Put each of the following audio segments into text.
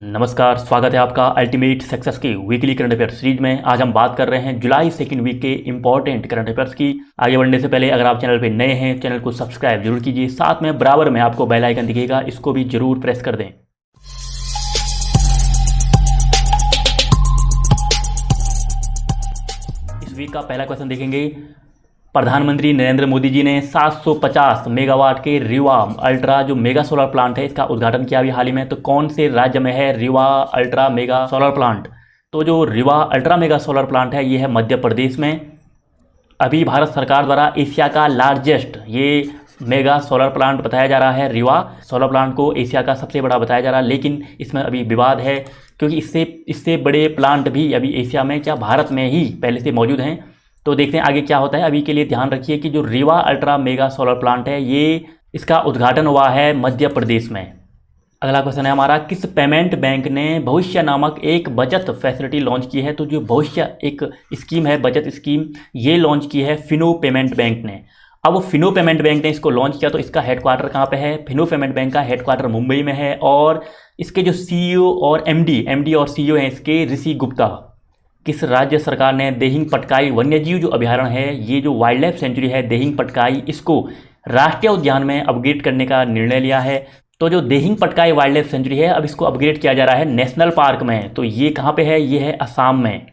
नमस्कार, स्वागत है आपका अल्टीमेट सक्सेस की वीकली करंट अफेयर सीरीज में। आज हम बात कर रहे हैं जुलाई सेकंड वीक के इंपॉर्टेंट करंट अफेयर्स की। आगे बढ़ने से पहले अगर आप चैनल पे नए हैं, चैनल को सब्सक्राइब जरूर कीजिए। साथ में बराबर में आपको बेल आइकन दिखेगा, इसको भी जरूर प्रेस कर दें। इस वीक का पहला क्वेश्चन देखेंगे। प्रधानमंत्री नरेंद्र मोदी जी ने 750 मेगावाट के रीवा अल्ट्रा जो मेगा सोलर प्लांट है, इसका उद्घाटन किया अभी हाल ही में। तो कौन से राज्य में है Rewa ultra mega solar plant? तो जो Rewa ultra mega solar plant है ये है मध्य प्रदेश में। अभी भारत सरकार द्वारा एशिया का लार्जेस्ट ये मेगा सोलर प्लांट बताया जा रहा है। रीवा सोलर प्लांट को एशिया का सबसे बड़ा बताया जा रहा है, लेकिन इसमें अभी विवाद है क्योंकि इससे बड़े प्लांट भी अभी एशिया में क्या भारत में ही पहले से मौजूद हैं। तो देखते हैं आगे क्या होता है। अभी के लिए ध्यान रखिए कि जो Rewa ultra mega solar plant है ये इसका उद्घाटन हुआ है मध्य प्रदेश में। अगला क्वेश्चन है हमारा, किस पेमेंट बैंक ने भविष्य नामक एक बचत फैसिलिटी लॉन्च की है? तो जो भविष्य एक स्कीम है, बचत स्कीम, ये लॉन्च की है फिनो पेमेंट बैंक ने। अब फिनो पेमेंट बैंक ने इसको लॉन्च किया तो इसका हेडक्वार्टर कहाँ पे है? फिनो पेमेंट बैंक का हेडक्वार्टर मुंबई में है। और इसके जो सीईओ और एमडी और सीईओ हैं इसके ऋषि गुप्ता। किस राज्य सरकार ने देहिंग पटकाई वन्यजीव जो अभयारण्य है, ये जो वाइल्ड लाइफ सेंचुरी है देहिंग पटकाई, इसको राष्ट्रीय उद्यान में अपग्रेड करने का निर्णय लिया है? तो जो Dehing Patkai wild life sanctuary है अब इसको अपग्रेड किया जा रहा है नेशनल पार्क में। तो ये कहाँ पे है? ये है असम में।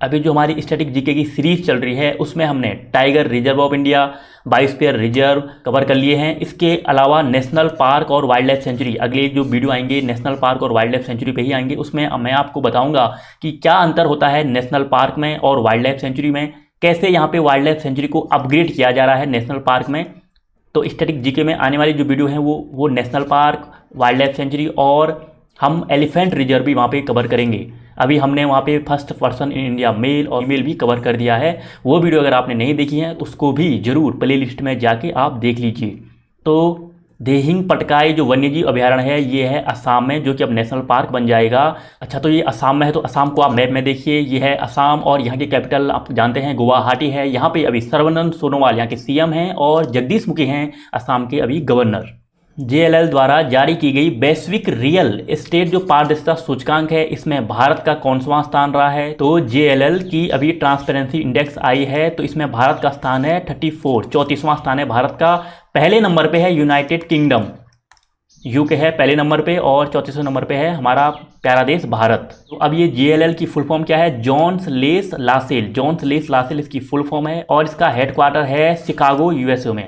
अभी जो हमारी स्टैटिक जीके की सीरीज चल रही है उसमें हमने tiger reserve of India, biosphere reserve cover कर लिए हैं। इसके अलावा नेशनल पार्क और वाइल्ड लाइफ सेंचुरी, अगले जो वीडियो आएंगे नेशनल पार्क और वाइल्ड लाइफ सेंचुरी पे ही आएंगे। उसमें मैं आपको बताऊंगा कि क्या अंतर होता है नेशनल पार्क में और वाइल्ड लाइफ सेंचुरी में, कैसे यहाँ पे वाइल्ड लाइफ सेंचुरी को अपग्रेड किया जा रहा है नेशनल पार्क में। तो स्टैटिक जीके में आने वाली जो वीडियो है वो national park, wild life sanctuary और हम एलिफेंट रिजर्व भी वहाँ पे कवर करेंगे। अभी हमने वहाँ पे first person in India male और फीमेल भी कवर कर दिया है। वो वीडियो अगर आपने नहीं देखी है उसको भी जरूर प्ले लिस्ट में जाके आप देख लीजिए। तो देहिंग पटकाई जो वन्यजीव अभयारण्य है ये है असम में, जो कि अब नेशनल पार्क बन जाएगा। अच्छा, तो ये असम में है तो असम को आप मैप में देखिए, ये है असम और यहाँ की कैपिटल आप जानते हैं गुवाहाटी है। यहाँ पे अभी सर्बानंद सोनोवाल यहाँ के सीएम हैं और जगदीश मुखी हैं असम के अभी गवर्नर। जेएलएल द्वारा जारी की गई वैश्विक रियल एस्टेट जो पारदर्शिता सूचकांक है इसमें भारत का कौनवां स्थान रहा है? तो जेएलएल की अभी ट्रांसपेरेंसी इंडेक्स आई है तो इसमें भारत का स्थान है 34वां स्थान है भारत का। पहले नंबर पे है यूनाइटेड किंगडम, यूके है पहले नंबर पे और 34वें नंबर पे है हमारा प्यारा देश भारत। तो अब ये जेएलएल की फुल फॉर्म क्या है? जोन्स लेस लासेल। जोन्स लेस लासेल इसकी फुल फॉर्म है और इसका हेडक्वार्टर है शिकागो यूएसए में।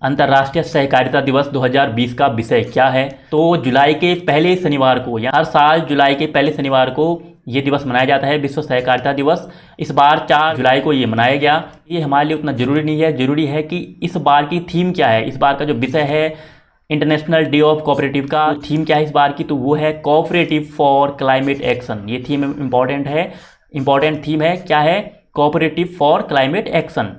अंतर्राष्ट्रीय सहकारिता दिवस 2020 का विषय क्या है? तो जुलाई के पहले शनिवार को, या हर साल जुलाई के पहले शनिवार को ये दिवस मनाया जाता है, विश्व सहकारिता दिवस। इस बार 4 जुलाई को ये मनाया गया। ये हमारे लिए उतना जरूरी नहीं है, जरूरी है कि इस बार की थीम क्या है। इस बार का जो विषय है इंटरनेशनल डे ऑफ कोऑपरेटिव का थीम क्या है इस बार की? तो वो है कोऑपरेटिव फॉर क्लाइमेट एक्शन। ये थीम इंपॉर्टेंट है, इंपॉर्टेंट थीम है। क्या है? Cooperative for climate action.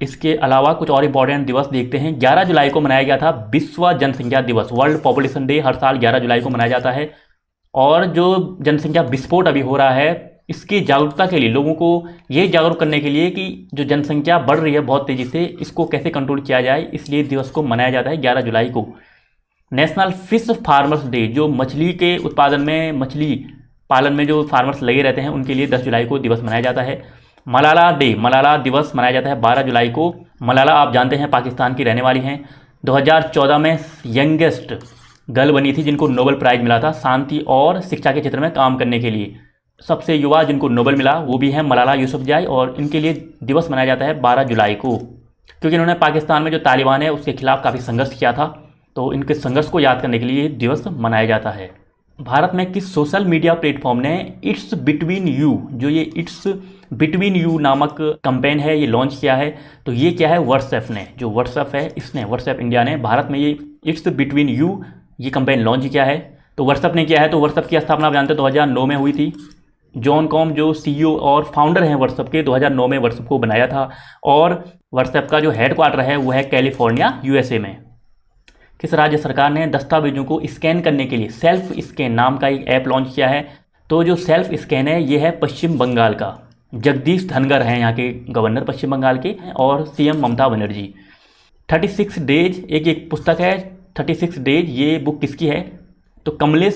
इसके अलावा कुछ और इंपॉर्टेंट दिवस देखते हैं। 11 जुलाई को मनाया गया था विश्व जनसंख्या दिवस, वर्ल्ड पॉपुलेशन डे। हर साल 11 जुलाई को मनाया जाता है। और जो जनसंख्या विस्फोट अभी हो रहा है इसकी जागरूकता के लिए, लोगों को ये जागरूक करने के लिए कि जो जनसंख्या बढ़ रही है बहुत तेज़ी से, इसको कैसे कंट्रोल किया जाए, इसलिए दिवस को मनाया जाता है 11 जुलाई को। नेशनल फिश फार्मर्स डे, जो मछली के उत्पादन में, मछली पालन में जो फार्मर्स लगे रहते हैं उनके लिए 10 जुलाई को दिवस मनाया जाता है। मलाला डे, मलाला दिवस मनाया जाता है 12 जुलाई को। मलाला आप जानते हैं पाकिस्तान की रहने वाली हैं। 2014 में यंगेस्ट गर्ल बनी थी जिनको नोबेल प्राइज़ मिला था शांति और शिक्षा के क्षेत्र में काम करने के लिए। सबसे युवा जिनको नोबेल मिला वो भी है मलाला यूसुफजई और इनके लिए दिवस मनाया जाता है 12 जुलाई को, क्योंकि इन्होंने पाकिस्तान में जो तालिबान है उसके खिलाफ काफ़ी संघर्ष किया था। तो इनके संघर्ष को याद करने के लिए दिवस मनाया जाता है। भारत में किस सोशल मीडिया प्लेटफॉर्म ने इट्स बिटवीन यू, जो ये इट्स बिटवीन यू नामक कैंपेन है ये लॉन्च किया है? तो ये क्या है? व्हाट्सएप ने, जो व्हाट्सएप है इसने, व्हाट्सएप इंडिया ने भारत में ये इट्स बिटवीन यू ये कैंपेन लॉन्च किया है। तो व्हाट्सएप ने किया है। तो व्हाट्सएप की स्थापना आप जानते हैं 2009 में हुई थी। जॉन कॉम जो सीईओ और फाउंडर हैं व्हाट्सएप के, 2009 में व्हाट्सएप को बनाया था। और व्हाट्सएप का जो हेडक्वार्टर है वो है कैलिफोर्निया यूएसए में। किस राज्य सरकार ने दस्तावेजों को स्कैन करने के लिए सेल्फ स्कैन नाम का एक ऐप लॉन्च किया है? तो जो सेल्फ स्कैन है ये है पश्चिम बंगाल का। जगदीश धनगर हैं यहाँ के गवर्नर पश्चिम बंगाल के, और सीएम ममता बनर्जी। 36 डेज एक पुस्तक है 36 डेज, ये बुक किसकी है? तो तो कमलेश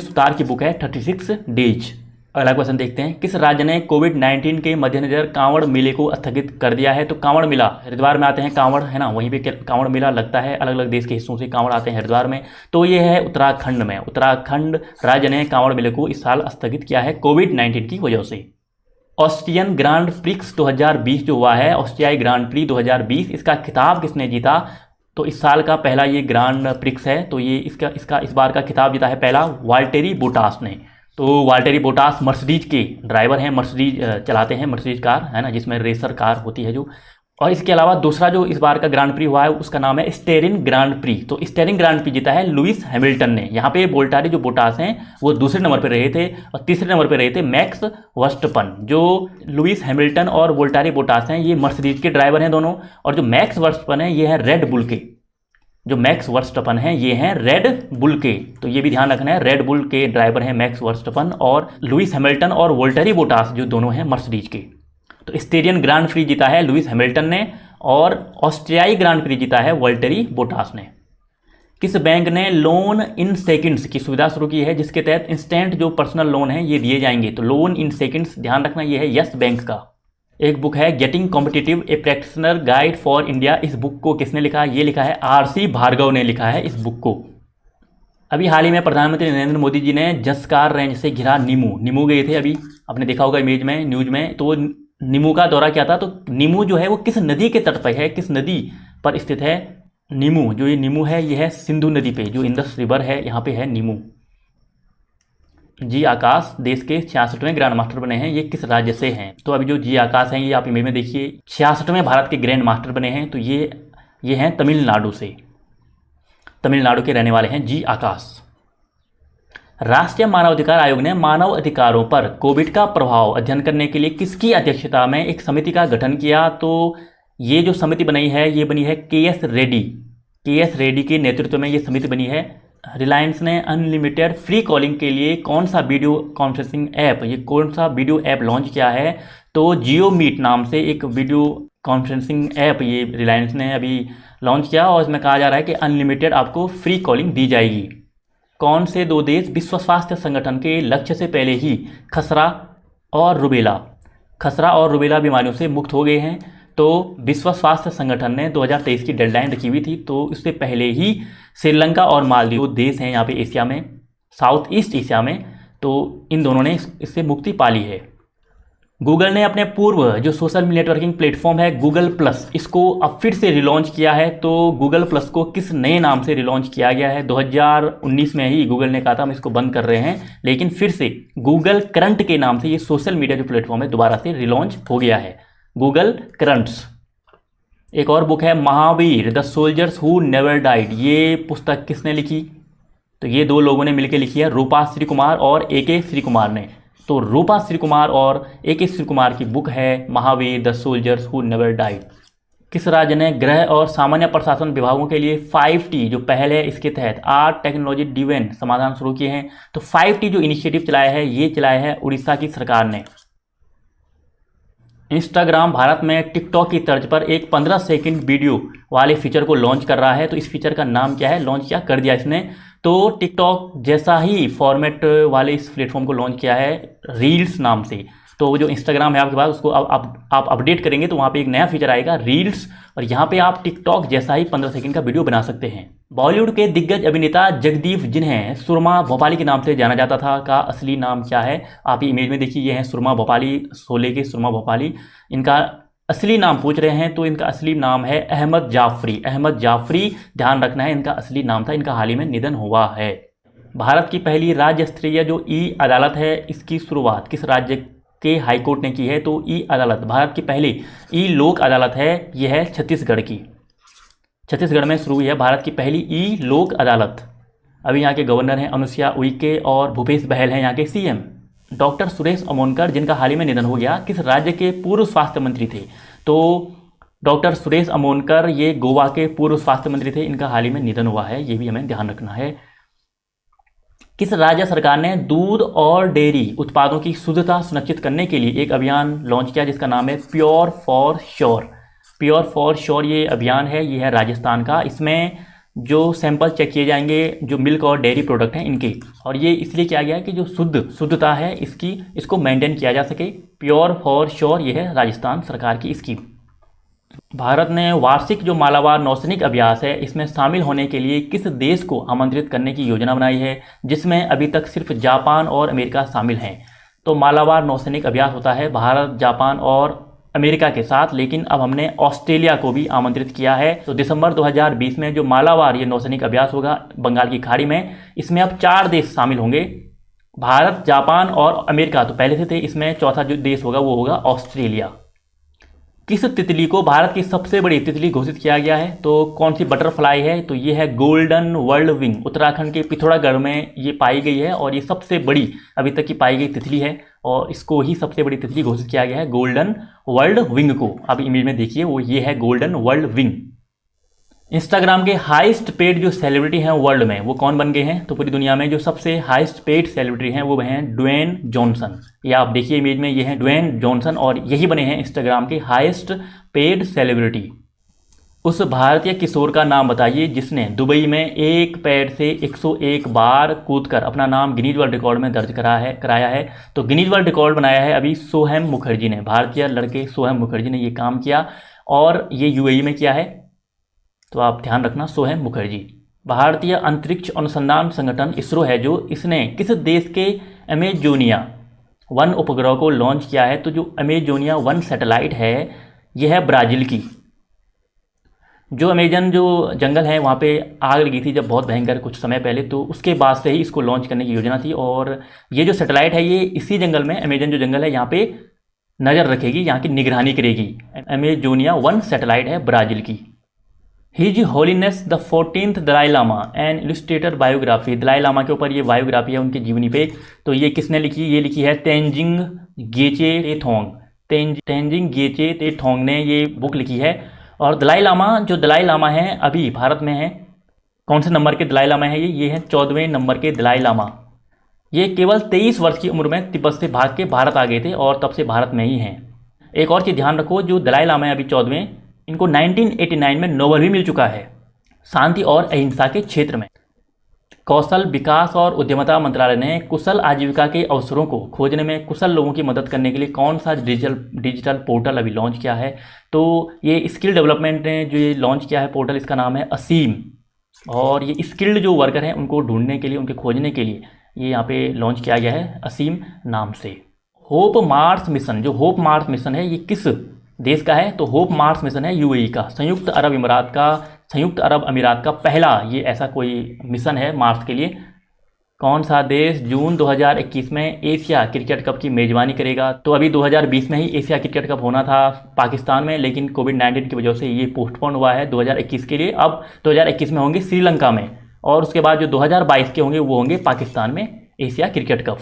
सुतार की बुक है 36 डेज। अगला क्वेश्चन देखते हैं, किस राज्य ने कोविड-19 के मद्देनजर कांवड़ मेले को स्थगित कर दिया है? तो कांवड़ मेला, हरिद्वार में आते हैं कांवड़, है ना, वहीं पे कांवड़ मेला लगता है, अलग अलग देश के हिस्सों से कांवड़ आते हैं हरिद्वार में। तो ये है उत्तराखंड में, उत्तराखंड राज्य ने कांवड़ मेले को इस साल स्थगित किया है कोविड-19 की वजह से। ऑस्ट्रियन ग्रांड प्रिक्स 2020 जो हुआ है, ऑस्ट्रियाई ग्रांड प्री 2020, इसका खिताब किसने जीता? तो इस साल का पहला ये ग्रांड प्रिक्स है, तो ये इसका इस बार का खिताब जीता है पहला वाल्टेरी बोटास ने। तो वाल्टेरी बोटास मर्सिडीज के ड्राइवर हैं, मर्सिडीज चलाते हैं, मर्सिडीज कार, है ना, जिसमें रेसर कार होती है जो। और इसके अलावा दूसरा जो इस बार का ग्रांड प्री हुआ है उसका नाम है स्टेरिन ग्रांड प्री। तो स्टेरिन ग्रांड प्री जीता है लुइस हैमिल्टन ने। यहाँ पे वाल्टेरी जो बोटास हैं वो दूसरे नंबर पर रहे थे और तीसरे नंबर पर रहे थे मैक्स वर्स्टपन। जो लुइस हैमिल्टन और वाल्टेरी बोटास हैं ये मर्सिडीज के ड्राइवर हैं दोनों, और जो मैक्स वर्स्टपन है ये है रेड बुल के। जो मैक्स वर्स्टपन हैं ये हैं रेड बुल के, तो ये भी ध्यान रखना है, रेड बुल के ड्राइवर हैं मैक्स वर्स्टपन, और लुइस हैमिल्टन और वाल्टेरी बोटास जो दोनों हैं मर्सिडीज के। तो स्टेरियन ग्रांड प्री जीता है लुइस हैमिल्टन ने और ऑस्ट्रियाई ग्रांड प्री जीता है वाल्टेरी बोटास ने। किस बैंक ने लोन इन सेकंड्स की सुविधा शुरू की है, जिसके तहत इंस्टेंट जो पर्सनल लोन है ये दिए जाएंगे? तो लोन इन सेकंड्स, ध्यान रखना, ये है यस बैंक का। एक बुक है getting competitive A practitioner guide for India. इस बुक को किसने लिखा? ये लिखा है RC भार्गव ने लिखा है इस बुक को। अभी हाल ही में प्रधानमंत्री नरेंद्र मोदी जी ने जसकार रेंज से घिरा नीमू गए थे, अभी आपने देखा होगा इमेज में, न्यूज में। तो नीमू का दौरा किया था। तो नीमू जो है वो किस नदी के तट पर है, किस नदी पर स्थित है नीमू? जो ये नीमू है ये है सिंधु नदी पे, जो इंडस रिवर है यहाँ पे है नीमू। जी आकाश देश के 66वें ग्रैंड मास्टर बने हैं, ये किस राज्य से हैं? तो अभी जो जी आकाश हैं ये आप इमेज में देखिए 66वें भारत के ग्रैंड मास्टर बने हैं, तो ये हैं तमिलनाडु से, तमिलनाडु के रहने वाले हैं जी आकाश। राष्ट्रीय मानवाधिकार आयोग ने मानव अधिकारों पर कोविड का प्रभाव अध्ययन करने के लिए किसकी अध्यक्षता में एक समिति का गठन किया? तो ये जो समिति बनी है ये बनी है KS रेड्डी के नेतृत्व में ये समिति बनी है। रिलायंस ने अनलिमिटेड फ्री कॉलिंग के लिए कौन सा वीडियो कॉन्फ्रेंसिंग ऐप, ये कौन सा वीडियो ऐप लॉन्च किया है? तो जियो मीट नाम से एक वीडियो कॉन्फ्रेंसिंग ऐप ये रिलायंस ने अभी लॉन्च किया और इसमें कहा जा रहा है कि अनलिमिटेड आपको फ्री कॉलिंग दी जाएगी। कौन से दो देश विश्व स्वास्थ्य संगठन के लक्ष्य से पहले ही खसरा और रुबेला बीमारियों से मुक्त हो गए हैं? तो विश्व स्वास्थ्य संगठन ने 2023 की डेडलाइन रखी हुई थी, तो इससे पहले ही श्रीलंका और मालदीव देश हैं यहाँ पे एशिया में, साउथ ईस्ट एशिया में, तो इन दोनों ने इससे मुक्ति पा ली है। गूगल ने अपने पूर्व जो सोशल नेटवर्किंग प्लेटफॉर्म है गूगल प्लस, इसको अब फिर से रिलॉन्च किया है। तो गूगल प्लस को किस नए नाम से रिलॉन्च किया गया है? 2019 में ही गूगल ने कहा था हम इसको बंद कर रहे हैं, लेकिन फिर से गूगल करंट के नाम से ये सोशल मीडिया जो प्लेटफॉर्म है दोबारा से रिलॉन्च हो गया है, गूगल करंट्स। एक और बुक है Mahavir the soldiers who never died, ये पुस्तक किसने लिखी? तो ये दो लोगों ने मिलकर लिखी है, रूपा श्री कुमार और AK श्री कुमार ने। तो रूपा श्री कुमार और AK श्री कुमार की बुक है Mahavir the soldiers who never died. किस राज्य ने गृह और सामान्य प्रशासन विभागों के लिए 5T जो पहल है इसके तहत आर्ट टेक्नोलॉजी ड्रिवन समाधान शुरू किए हैं? तो 5T जो इनिशिएटिव चलाया है ये चलाया है उड़ीसा की सरकार ने। इंस्टाग्राम भारत में टिकटॉक की तर्ज पर एक 15 सेकंड वीडियो वाले फीचर को लॉन्च कर रहा है। तो इस फीचर का नाम क्या है? लॉन्च क्या कर दिया इसने? तो टिकटॉक जैसा ही फॉर्मेट वाले इस प्लेटफॉर्म को लॉन्च किया है रील्स नाम से। तो जो इंस्टाग्राम है आपके पास उसको आप अपडेट करेंगे तो वहाँ पे एक नया फीचर आएगा रील्स, और यहाँ पे आप टिकटॉक जैसा ही 15 सेकंड का वीडियो बना सकते हैं। बॉलीवुड के दिग्गज अभिनेता जगदीप जिन्हें सुरमा भोपाली के नाम से जाना जाता था का असली नाम क्या है? आप ये इमेज में देखिए, ये हैं सुरमा भोपाली, शोले के सुरमा भोपाली। इनका असली नाम पूछ रहे हैं तो इनका असली नाम है अहमद जाफरी, ध्यान रखना है इनका असली नाम था। इनका हाल ही में निधन हुआ है। भारत की पहली राज्य स्तरीय जो अदालत है इसकी शुरुआत किस राज्य के हाईकोर्ट ने की है? तो अदालत, भारत की पहली लोक अदालत है, यह है छत्तीसगढ़ की। छत्तीसगढ़ में शुरू हुई है भारत की पहली लोक अदालत। अभी यहाँ के गवर्नर हैं अनुसुईया उइके और भूपेश बघेल हैं यहाँ के CM। डॉक्टर सुरेश अमोनकर जिनका हाल ही में निधन हो गया, किस राज्य के पूर्व स्वास्थ्य मंत्री थे? तो डॉक्टर सुरेश अमोनकर ये गोवा के पूर्व स्वास्थ्य मंत्री थे, इनका हाल ही में निधन हुआ है, ये भी हमें ध्यान रखना है। किस राज्य सरकार ने दूध और डेयरी उत्पादों की शुद्धता सुनिश्चित करने के लिए एक अभियान लॉन्च किया जिसका नाम है प्योर फॉर श्योर? ये अभियान है, ये है राजस्थान का। इसमें जो सैंपल चेक किए जाएंगे जो मिल्क और डेयरी प्रोडक्ट हैं इनके, और ये इसलिए किया गया है कि जो शुद्धता है इसको मेंटेन किया जा सके। प्योर फॉर श्योर ये है राजस्थान सरकार की स्कीम। भारत ने वार्षिक जो मालाबार नौसैनिक अभ्यास है इसमें शामिल होने के लिए किस देश को आमंत्रित करने की योजना बनाई है, जिसमें अभी तक सिर्फ जापान और अमेरिका शामिल हैं। तो मालाबार नौसैनिक अभ्यास होता है भारत, जापान और अमेरिका के साथ, लेकिन अब हमने ऑस्ट्रेलिया को भी आमंत्रित किया है। तो दिसंबर 2020 में जो मालाबार ये नौसैनिक अभ्यास होगा बंगाल की खाड़ी में, इसमें अब 4 देश शामिल होंगे, भारत, जापान और अमेरिका तो पहले से थे, इसमें चौथा जो देश होगा वो होगा ऑस्ट्रेलिया। किस तितली को भारत की सबसे बड़ी तितली घोषित किया गया है, तो कौन सी बटरफ्लाई है, तो ये है गोल्डन वर्ल्ड विंग। उत्तराखंड के पिथौरागढ़ में ये पाई गई है और ये सबसे बड़ी अभी तक की पाई गई तितली है, और इसको ही सबसे बड़ी तितली घोषित किया गया है गोल्डन वर्ल्ड विंग को। अब इमेज में देखिए वो ये है गोल्डन वर्ल्ड विंग। इंस्टाग्राम के हाईएस्ट पेड जो सेलिब्रिटी हैं वर्ल्ड में वो कौन बन गए हैं, तो पूरी दुनिया में जो सबसे हाईएस्ट पेड सेलिब्रिटी हैं वो हैं ड्वेन जॉनसन। ये आप देखिए इमेज में, ये हैं ड्वेन जॉनसन और यही बने हैं इंस्टाग्राम के हाईएस्ट पेड सेलिब्रिटी। उस भारतीय किशोर का नाम बताइए जिसने दुबई में एक पैर से 101 बार कूदकर अपना नाम गिनीज वर्ल्ड रिकॉर्ड में दर्ज कराया है। तो गिनीज वर्ल्ड रिकॉर्ड बनाया है अभी सोहम मुखर्जी ने, भारतीय लड़के सोहम मुखर्जी ने ये काम किया, और ये यूएई में किया है, तो आप ध्यान रखना सोहम मुखर्जी। भारतीय अंतरिक्ष अनुसंधान संगठन इसरो है जो, इसने किस देश के अमेजोनिया 1 उपग्रह को लॉन्च किया है, तो जो अमेजोनिया 1 सैटेलाइट है यह है ब्राज़ील की। जो अमेजन जो जंगल है वहाँ पे आग लगी थी जब बहुत भयंकर कुछ समय पहले, तो उसके बाद से ही इसको लॉन्च करने की योजना थी, और ये जो सैटेलाइट है ये इसी जंगल में, अमेजन जो जंगल है यहाँ पे नज़र रखेगी, यहाँ की निगरानी करेगी। अमेजोनिया 1 सैटेलाइट है ब्राज़ील की। His holiness the 14th Dalai Lama and illustrator biography, Dalai Lama के ऊपर ये बायोग्राफी है उनकी जीवनी पे, तो ये किसने लिखी, ये लिखी है तेंजिंग गेचे तेथोंग। तेंजिंग गेचे तेथोंग ने ये बुक लिखी है। और दलाई लामा, जो दलाई लामा हैं अभी भारत में हैं, कौन से नंबर के दलाई लामा हैं ये हैं 14वें नंबर के दलाई लामा। ये केवल 23 वर्ष की उम्र में तिब्बत से भाग के भारत आ गए थे और तब से भारत में ही हैं। एक और चीज़ ध्यान रखो, जो दलाई लामा है अभी 14वें, इनको 1989 में नोबेल भी मिल चुका है शांति और अहिंसा के क्षेत्र में। कौशल विकास और उद्यमिता मंत्रालय ने कुशल आजीविका के अवसरों को खोजने में कुशल लोगों की मदद करने के लिए कौन सा डिजिटल पोर्टल अभी लॉन्च किया है, तो ये स्किल डेवलपमेंट ने जो ये लॉन्च किया है पोर्टल, इसका नाम है असीम। और ये स्किल्ड जो वर्कर हैं उनको ढूंढने के लिए, उनके खोजने के लिए ये यहाँ पे लॉन्च किया गया है असीम नाम से। होप मार्स मिशन, जो होप मार्स मिशन है ये किस देश का है, तो होप मार्स मिशन है यूएई का, संयुक्त अरब अमीरात का पहला ये ऐसा कोई मिशन है मार्स के लिए। कौन सा देश जून 2021 में एशिया क्रिकेट कप की मेज़बानी करेगा, तो अभी 2020 में ही एशिया क्रिकेट कप होना था पाकिस्तान में, लेकिन कोविड-19 की वजह से ये पोस्टपोन हुआ है 2021 के लिए। अब 2021 में होंगे श्रीलंका में, और उसके बाद जो 2022 के होंगे वो होंगे पाकिस्तान में एशिया क्रिकेट कप।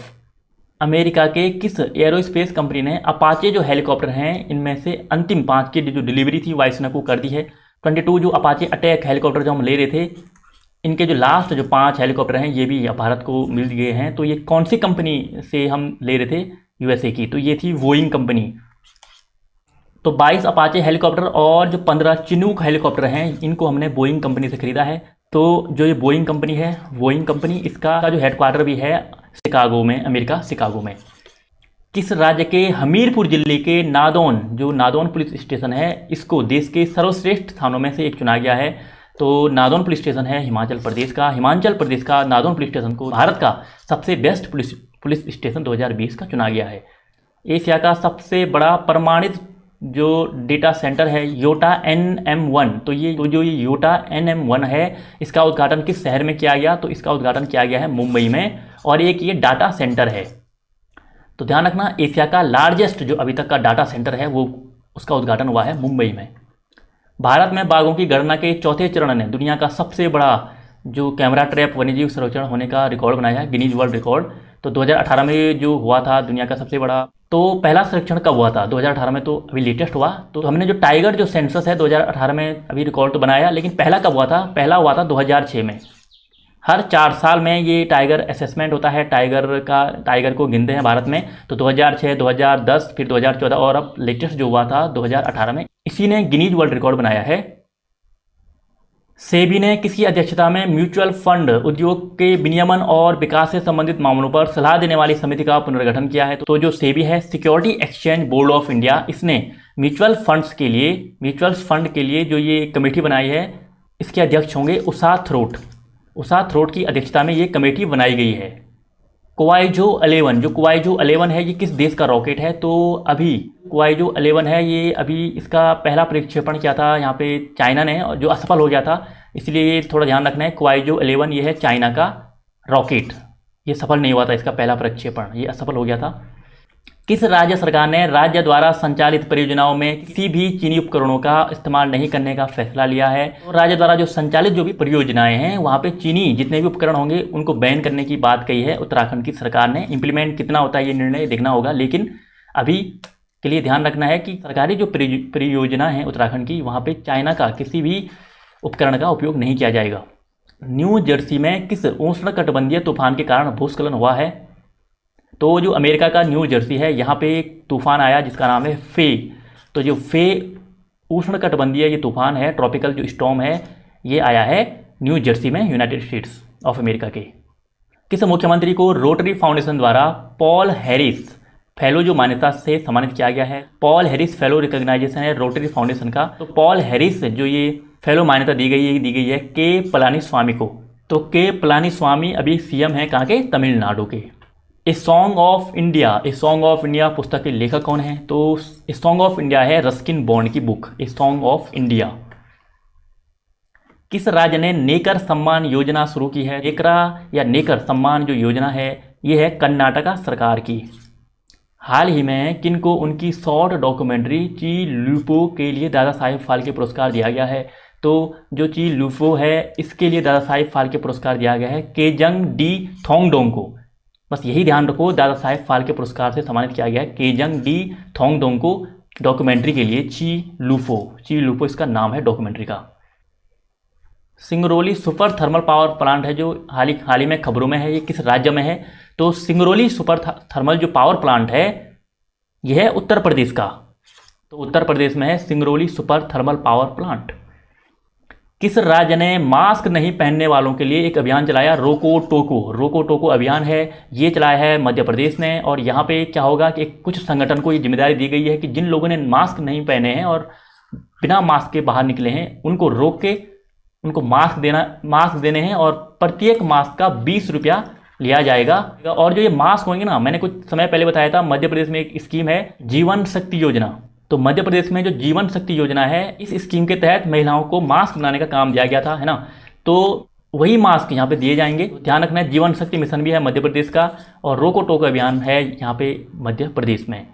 अमेरिका के किस एरोस्पेस कंपनी ने अपाचे जो हेलीकॉप्टर हैं इनमें से अंतिम 5 की जो डिलीवरी थी वायुसेना को कर दी है। 22 जो अपाचे अटैक हेलीकॉप्टर जो हम ले रहे थे, इनके जो लास्ट जो 5 हेलीकॉप्टर हैं ये भी भारत को मिल गए हैं। तो ये कौन सी कंपनी से हम ले रहे थे, यूएसए की, तो ये थी बोइंग कंपनी। तो 22 अपाचे हेलीकॉप्टर और जो 15 चिनूक हेलीकॉप्टर हैं इनको हमने बोइंग कंपनी से खरीदा है। तो जो ये बोइंग कंपनी है, बोइंग कंपनी, इसका जो हेडक्वार्टर भी है शिकागो में, अमेरिका शिकागो में। किस राज्य के हमीरपुर जिले के नादौन, जो नादौन पुलिस स्टेशन है, इसको देश के सर्वश्रेष्ठ स्थानों में से एक चुना गया है। तो नादौन पुलिस स्टेशन है हिमाचल प्रदेश का नादौन पुलिस स्टेशन को भारत का सबसे बेस्ट पुलिस स्टेशन 2020 का चुना गया है। एशिया का सबसे बड़ा प्रमाणित जो डेटा सेंटर है योटा NM1, तो ये जो योटा NM1 है इसका उद्घाटन किस शहर में किया गया, तो इसका उद्घाटन किया गया है मुंबई में, और एक ये डाटा सेंटर है। तो ध्यान रखना, एशिया का लार्जेस्ट जो अभी तक का डाटा सेंटर है वो उसका उद्घाटन हुआ है मुंबई में। भारत में बाघों की गणना के चौथे चरण ने दुनिया का सबसे बड़ा जो कैमरा ट्रैप वन्यजीव संरक्षण होने का रिकॉर्ड बनाया है, गिनीज वर्ल्ड रिकॉर्ड। तो 2018 में जो हुआ था दुनिया का सबसे बड़ा, तो पहला संरक्षण कब हुआ था, 2018 में, तो अभी लेटेस्ट हुआ। तो हमने जो टाइगर जो सेंसस है 2018 में अभी रिकॉर्ड तो बनाया, लेकिन पहला कब हुआ था, पहला हुआ था 2006 में। हर 4 साल में ये टाइगर असेसमेंट होता है, टाइगर को गिनते हैं भारत में। तो 2006, 2010, फिर 2014 और अब लेटेस्ट जो हुआ था 2018 में, इसी ने गिनीज वर्ल्ड रिकॉर्ड बनाया है सेबी ने किसकी अध्यक्षता में म्यूचुअल फंड उद्योग के विनियमन और विकास से संबंधित मामलों पर सलाह देने वाली समिति का पुनर्गठन किया है? तो जो सेबी है, security exchange board of India, इसने म्यूचुअल फंड के लिए जो ये कमेटी बनाई है, इसके अध्यक्ष होंगे उषा थ्रोट की अध्यक्षता में ये कमेटी बनाई गई है। क्वाइजो 11 है, ये किस देश का रॉकेट है? तो अभी क्वाइजो 11 है, ये अभी इसका पहला प्रक्षेपण किया था यहाँ पे चाइना ने, जो असफल हो गया था, इसलिए थोड़ा ध्यान रखना है। क्वाइजो 11 ये है चाइना का रॉकेट, ये सफल नहीं हुआ था, इसका पहला प्रक्षेपण ये असफल हो गया था। किस राज्य सरकार ने राज्य द्वारा संचालित परियोजनाओं में किसी भी चीनी उपकरणों का इस्तेमाल नहीं करने का फैसला लिया है? तो राज्य द्वारा जो संचालित जो भी परियोजनाएं हैं, वहाँ पे चीनी जितने भी उपकरण होंगे उनको बैन करने की बात कही है उत्तराखंड की सरकार ने। इम्प्लीमेंट कितना होता है ये निर्णय देखना होगा, लेकिन अभी के लिए ध्यान रखना है कि सरकारी जो परियोजना है उत्तराखंड की, वहाँ पर चाइना का किसी भी उपकरण का उपयोग नहीं किया जाएगा। न्यू जर्सी में किस उष्णकटिबंधीय तूफान के कारण भूस्खलन हुआ है? तो जो अमेरिका का न्यू जर्सी है, यहाँ पे एक तूफान आया जिसका नाम है फे। तो जो फे उष्णकटिबंधीय ये तूफान है, ट्रॉपिकल जो स्टॉर्म है, ये आया है न्यू जर्सी में, यूनाइटेड स्टेट्स ऑफ अमेरिका के। किस मुख्यमंत्री को रोटरी फाउंडेशन द्वारा पॉल हैरिस फेलो जो मान्यता से सम्मानित किया गया है? पॉल हैरिस फेलो रिकॉग्नाइजेशन है रोटरी फाउंडेशन का। तो पॉल हैरिस जो ये फेलो मान्यता दी गई है के पलानीस्वामी को। तो के पलानीस्वामी अभी सीएम है कहाँ के? तमिलनाडु के। ए सॉन्ग ऑफ इंडिया पुस्तक के लेखक कौन है? तो ए सॉन्ग ऑफ इंडिया है रस्किन बॉन्ड की book, a song of India. किस राज्य ने नेकर सम्मान योजना शुरू की है? नेकर सम्मान जो योजना है, ये है कर्नाटका सरकार की। हाल ही में किनको उनकी शॉर्ट डॉक्यूमेंट्री ची लुपो के लिए दादा साहेब फाल्के पुरस्कार दिया गया है? तो जो ची लुपो है, इसके लिए दादा साहेब फाल्के पुरस्कार दिया गया है केजंग डी थोंगडोंग को। बस यही ध्यान रखो, दादा साहेब फाल्के पुरस्कार से सम्मानित किया गया है केजंग डी थोंगडोंग को डॉक्यूमेंट्री के लिए। ची लुपो इसका नाम है डॉक्यूमेंट्री का। Singrauli super thermal power plant है जो हाल ही में खबरों में है, ये किस राज्य में है? तो सिंगरौली सुपर थर्मल जो पावर प्लांट है, यह है उत्तर प्रदेश का। तो उत्तर प्रदेश में है Singrauli super thermal power plant. किस राज्य ने मास्क नहीं पहनने वालों के लिए एक अभियान चलाया? रोको टोको अभियान है, ये चलाया है मध्य प्रदेश ने। और यहाँ पे क्या होगा कि कुछ संगठन को ये जिम्मेदारी दी गई है कि जिन लोगों ने मास्क नहीं पहने हैं और बिना मास्क के बाहर निकले हैं, उनको रोक के उनको मास्क देने हैं और प्रत्येक मास्क का 20 रुपया लिया जाएगा। और जो ये मास्क होंगे ना, मैंने कुछ समय पहले बताया था, मध्य प्रदेश में एक स्कीम है जीवन शक्ति योजना। तो मध्य प्रदेश में जो जीवन शक्ति योजना है, इस स्कीम के तहत महिलाओं को मास्क बनाने का काम दिया गया था, है ना। तो वही मास्क यहाँ पे दिए जाएंगे। तो ध्यान रखना है, जीवन शक्ति मिशन भी है मध्य प्रदेश का और रोको टोको अभियान है यहाँ पे मध्य प्रदेश में।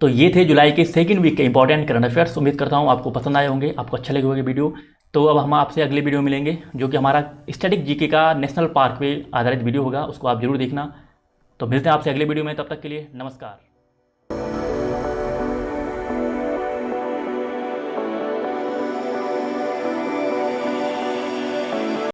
तो ये थे जुलाई के सेकंड वीक के इंपॉर्टेंट करंट अफेयर्स। उम्मीद करता हूँ आपको पसंद आए होंगे, आपको अच्छे लगे होंगे वीडियो। तो अब हम आपसे अगले वीडियो मिलेंगे, जो कि हमारा स्टैटिक जीके का नेशनल पार्क पे आधारित वीडियो होगा, उसको आप जरूर देखना। तो मिलते हैं आपसे अगले वीडियो में, तब तक के लिए नमस्कार।